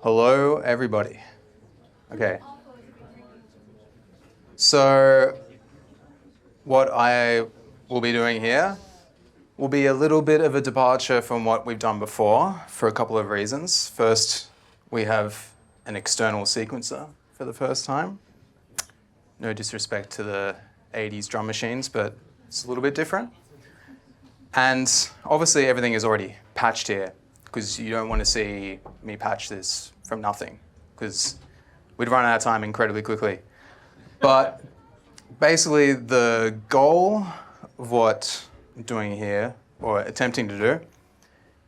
Hello, everybody. Okay. So what I will be doing here will be a little bit of a departure from what we've done before for a couple of reasons. First, we have an external sequencer for the first time. No disrespect to the 80s drum machines, but it's a little bit different. And obviously everything is already patched here because you don't want to see me patch this from nothing because we'd run out of time incredibly quickly. But basically the goal of what I'm doing here, or attempting to do,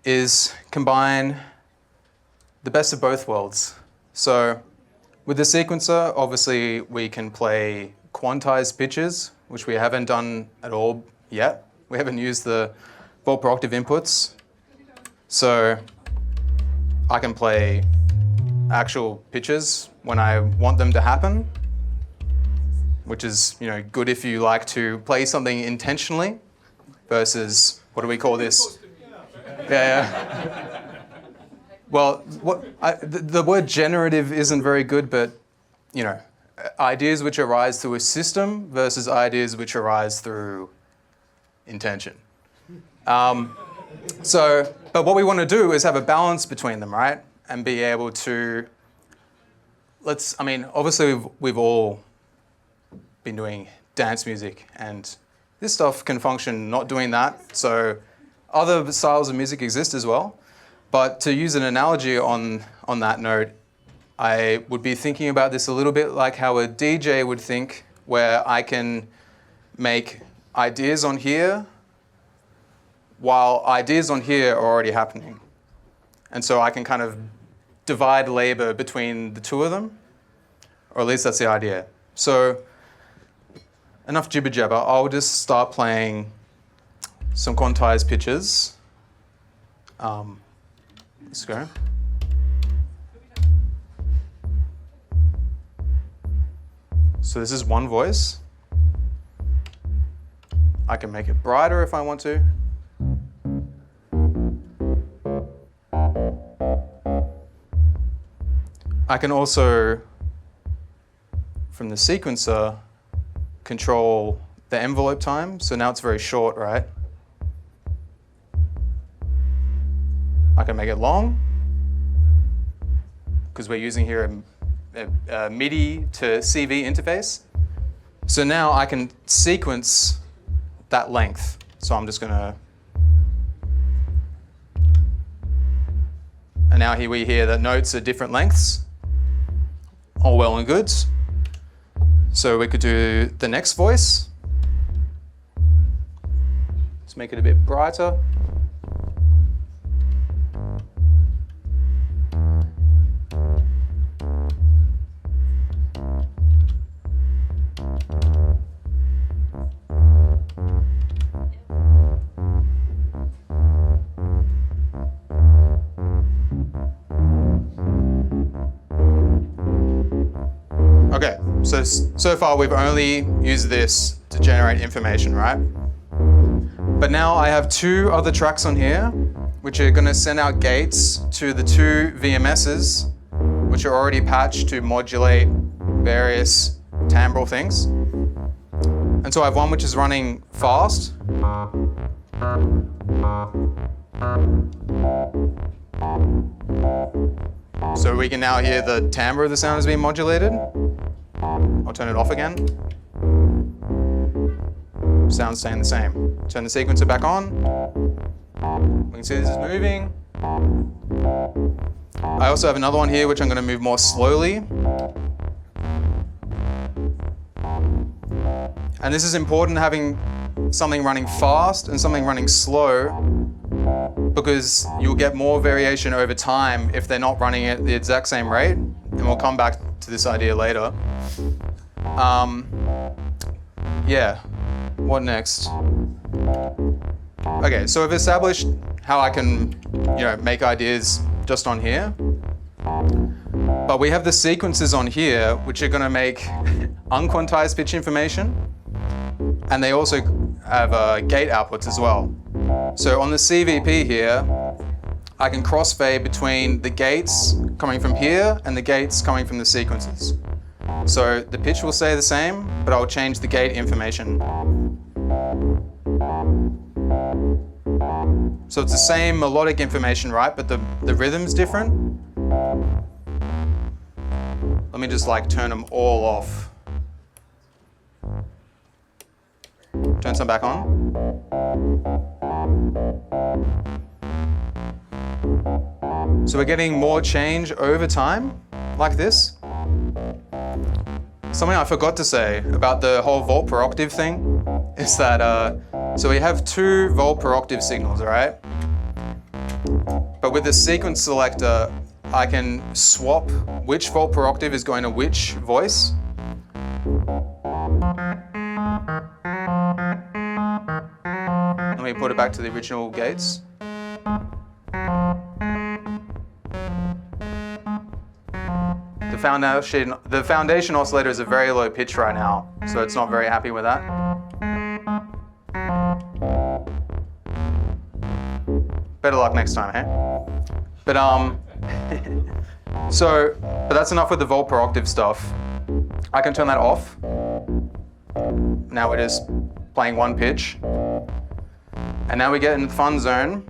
is combine the best of both worlds. So with the sequencer, obviously we can play quantized pitches, which we haven't done at all yet. We haven't used the volt per octave inputs. So I can play actual pitches when I want them to happen, which is, good if you like to play something intentionally versus, what do we call this? Yeah. Well, the word generative isn't very good, but, ideas which arise through a system versus ideas which arise through intention. But what we want to do is have a balance between them, right? And be able to, obviously we've all been doing dance music, and this stuff can function not doing that. So other styles of music exist as well. But to use an analogy on that note, I would be thinking about this a little bit like how a DJ would think, where I can make ideas on here while ideas on here are already happening. And so I can kind of divide labor between the two of them, or at least that's the idea. So enough jibber jabber, I'll just start playing some quantized pitches. Let's go. So this is one voice. I can make it brighter if I want to. I can also, from the sequencer, control the envelope time. So now it's very short, right? I can make it long, because we're using here a MIDI to CV interface. So now I can sequence that length. So I'm just going to... And now here we hear that notes are different lengths. All well and good. So we could do the next voice. Let's make it a bit brighter. Okay, so far we've only used this to generate information, right? But now I have two other tracks on here, which are going to send out gates to the two VMSs, which are already patched to modulate various timbral things. And so I have one which is running fast. So we can now hear the timbre of the sound is being modulated. I'll turn it off again. Sound's staying the same. Turn the sequencer back on. We can see this is moving. I also have another one here which I'm going to move more slowly. And this is important, having something running fast and something running slow, because you'll get more variation over time if they're not running at the exact same rate. And we'll come back to this idea later. Yeah, what next? Okay, so I've established how I can, make ideas just on here. But we have the sequences on here, which are going to make unquantized pitch information. And they also have gate outputs as well. So on the CVP here, I can crossfade between the gates coming from here and the gates coming from the sequences. So the pitch will stay the same, but I'll change the gate information. So it's the same melodic information, right? But the rhythm's different. Let me just like turn them all off. Turn some back on. So we're getting more change over time, like this. Something I forgot to say about the whole volt per octave thing is that, so we have 2 volt per octave signals, all right? But with the sequence selector, I can swap which volt per octave is going to which voice. Let me put it back to the original gates. The foundation oscillator is a very low pitch right now, so it's not very happy with that. Better luck next time, hey? But but that's enough with the volt per octave stuff. I can turn that off. Now we're just playing one pitch. And now we get in the fun zone,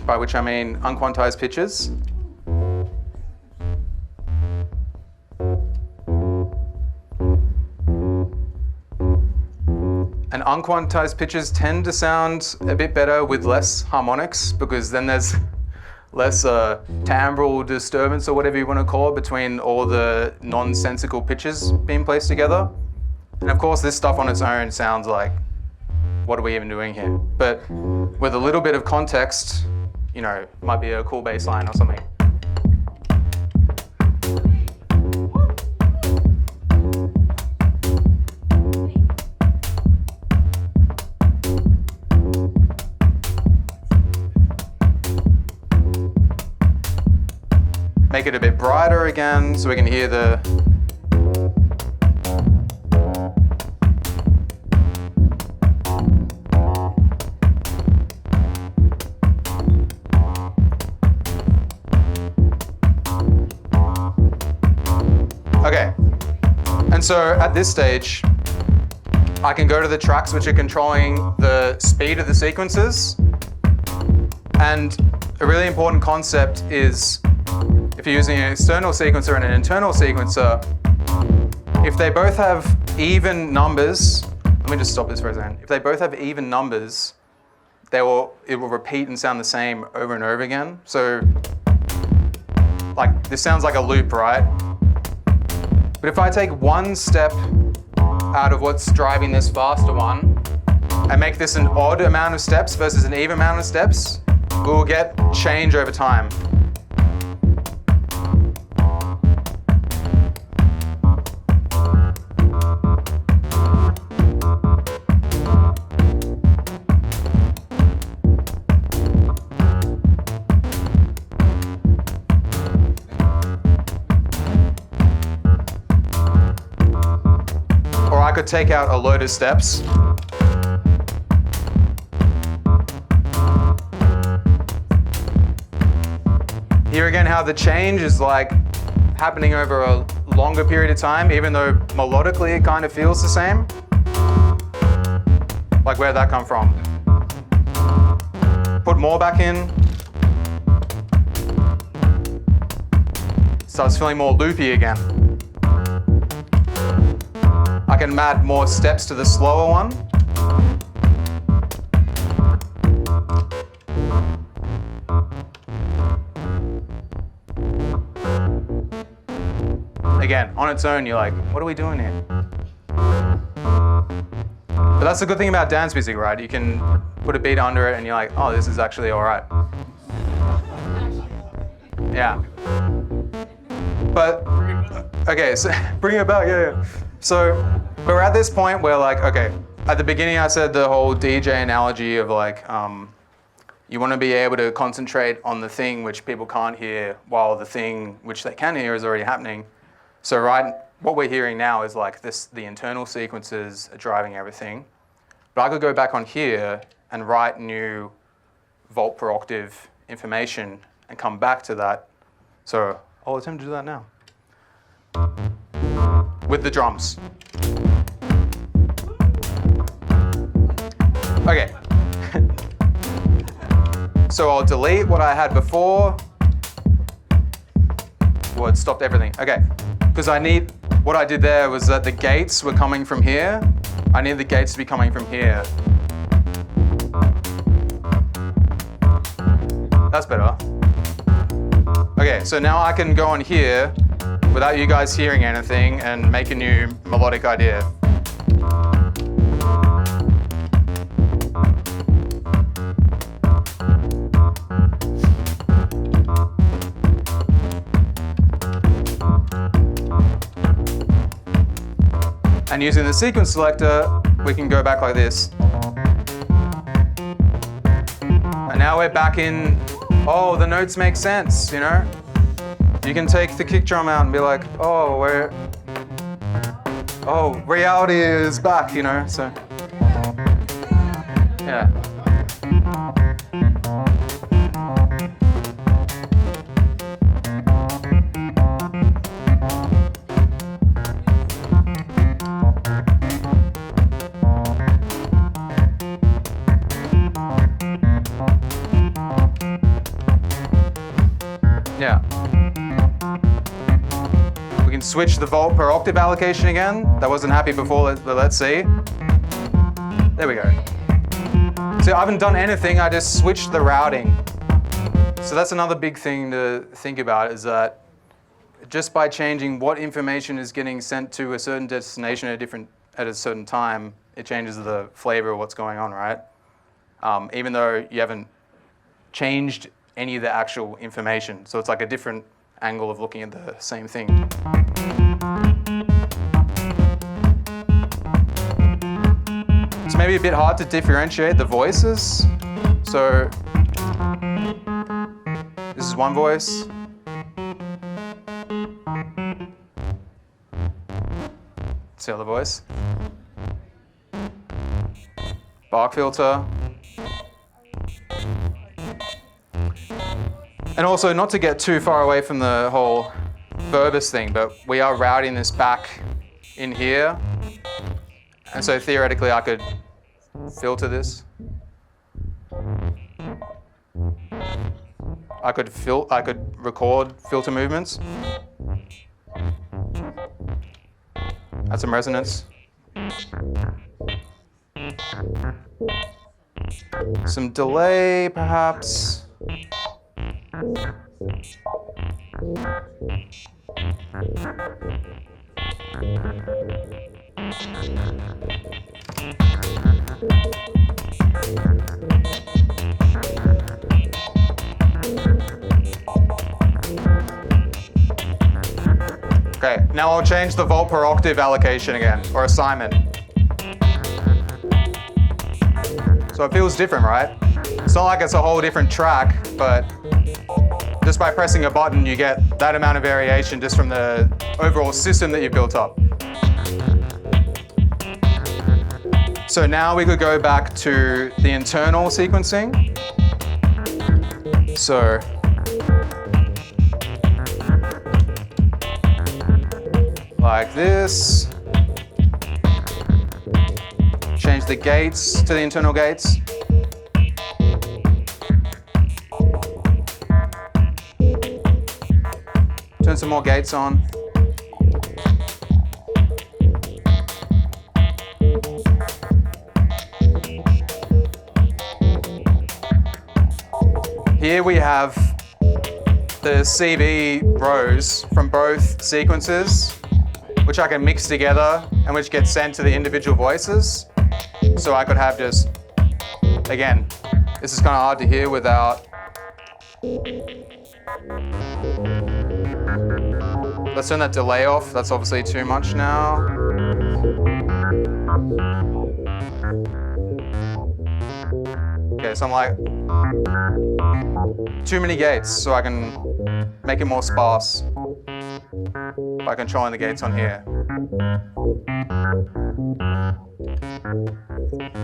by which I mean unquantized pitches. And unquantized pitches tend to sound a bit better with less harmonics, because then there's less timbral disturbance, or whatever you want to call it, between all the nonsensical pitches being placed together. And of course this stuff on its own sounds like, what are we even doing here? But with a little bit of context, you know, might be a cool bass line or something. Make it a bit brighter again so we can hear the... Okay, and so at this stage, I can go to the tracks which are controlling the speed of the sequences. And a really important concept is, if you're using an external sequencer and an internal sequencer, if they both have even numbers, let me just stop this for a second. If they both have even numbers, it will repeat and sound the same over and over again. So, like, this sounds like a loop, right? But if I take one step out of what's driving this faster one and make this an odd amount of steps versus an even amount of steps, we will get change over time. I could take out a load of steps. Here again, how the change is like happening over a longer period of time, even though melodically it kind of feels the same. Like, where'd that come from? Put more back in. Starts feeling more loopy again. I can add more steps to the slower one. Again, on its own, you're like, what are we doing here? But that's the good thing about dance music, right? You can put a beat under it and you're like, oh, this is actually all right. Yeah. But, okay, so bring it back, yeah. So we're at this point where, like, okay, at the beginning I said the whole DJ analogy of like, you want to be able to concentrate on the thing which people can't hear while the thing which they can hear is already happening. So what we're hearing now is like the internal sequences are driving everything. But I could go back on here and write new volt per octave information and come back to that. So I'll attempt to do that now. With the drums. Okay. So I'll delete what I had before. Well, it stopped everything. Okay. Because what I did there was that the gates were coming from here. I need the gates to be coming from here. That's better. Okay, so now I can go on here without you guys hearing anything and make a new melodic idea. And using the sequence selector, we can go back like this. And now we're back in, oh, the notes make sense, you know? You can take the kick drum out and be like, oh, reality is back, you know? So, yeah. Yeah. We can switch the volt per octave allocation again. That wasn't happy before, but let's see. There we go. So I haven't done anything, I just switched the routing. So that's another big thing to think about, is that just by changing what information is getting sent to a certain destination at a certain time, it changes the flavor of what's going on, right? Even though you haven't changed any of the actual information. So it's like a different angle of looking at the same thing. It's maybe a bit hard to differentiate the voices. So this is one voice. It's the other voice. Bark filter. And also, not to get too far away from the whole Verbos thing, but we are routing this back in here. And so theoretically, I could filter this. I could record filter movements. Add some resonance. Some delay, perhaps. Okay, now I'll change the volt per octave allocation again, or assignment. So it feels different, right? It's not like it's a whole different track, but just by pressing a button, you get that amount of variation just from the overall system that you built up. So now we could go back to the internal sequencing. So like this. Change the gates to the internal gates. Turn some more gates on. Here we have the CV rows from both sequences, which I can mix together and which get sent to the individual voices. So I could have just, again, this is kind of hard to hear without. Let's turn that delay off. That's obviously too much now. Okay, so I'm like, too many gates, so I can make it more sparse. by controlling the gates on here.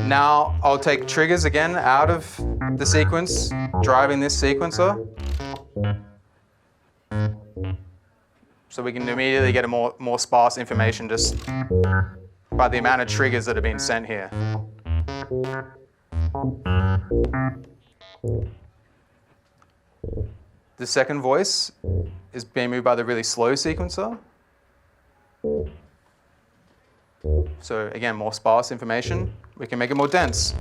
Now I'll take triggers again out of the sequence, driving this sequencer. So we can immediately get a more sparse information just by the amount of triggers that have been sent here. The second voice is being moved by the really slow sequencer. So again, more sparse information. We can make it more dense.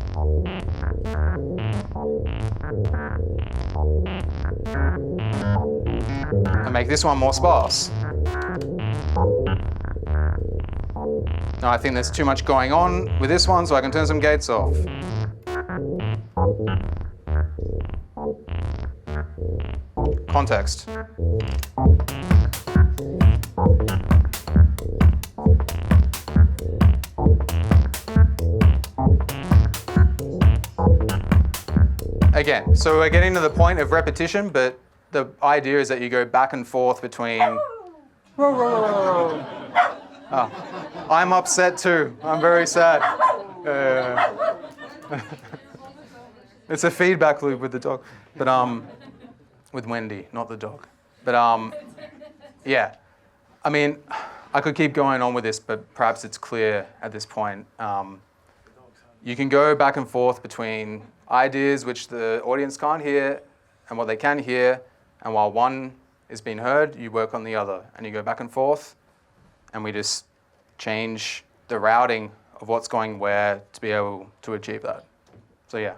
And make this one more sparse. Now I think there's too much going on with this one, so I can turn some gates off. Context. Again, so we're getting to the point of repetition, but the idea is that you go back and forth between. Oh, I'm upset too. I'm very sad. It's a feedback loop with the dog, but with Wendy, not the dog. But yeah, I mean, I could keep going on with this, but perhaps it's clear at this point. You can go back and forth between ideas which the audience can't hear and what they can hear, and while one is being heard, you work on the other, and you go back and forth, and we just change the routing of what's going where to be able to achieve that. So yeah.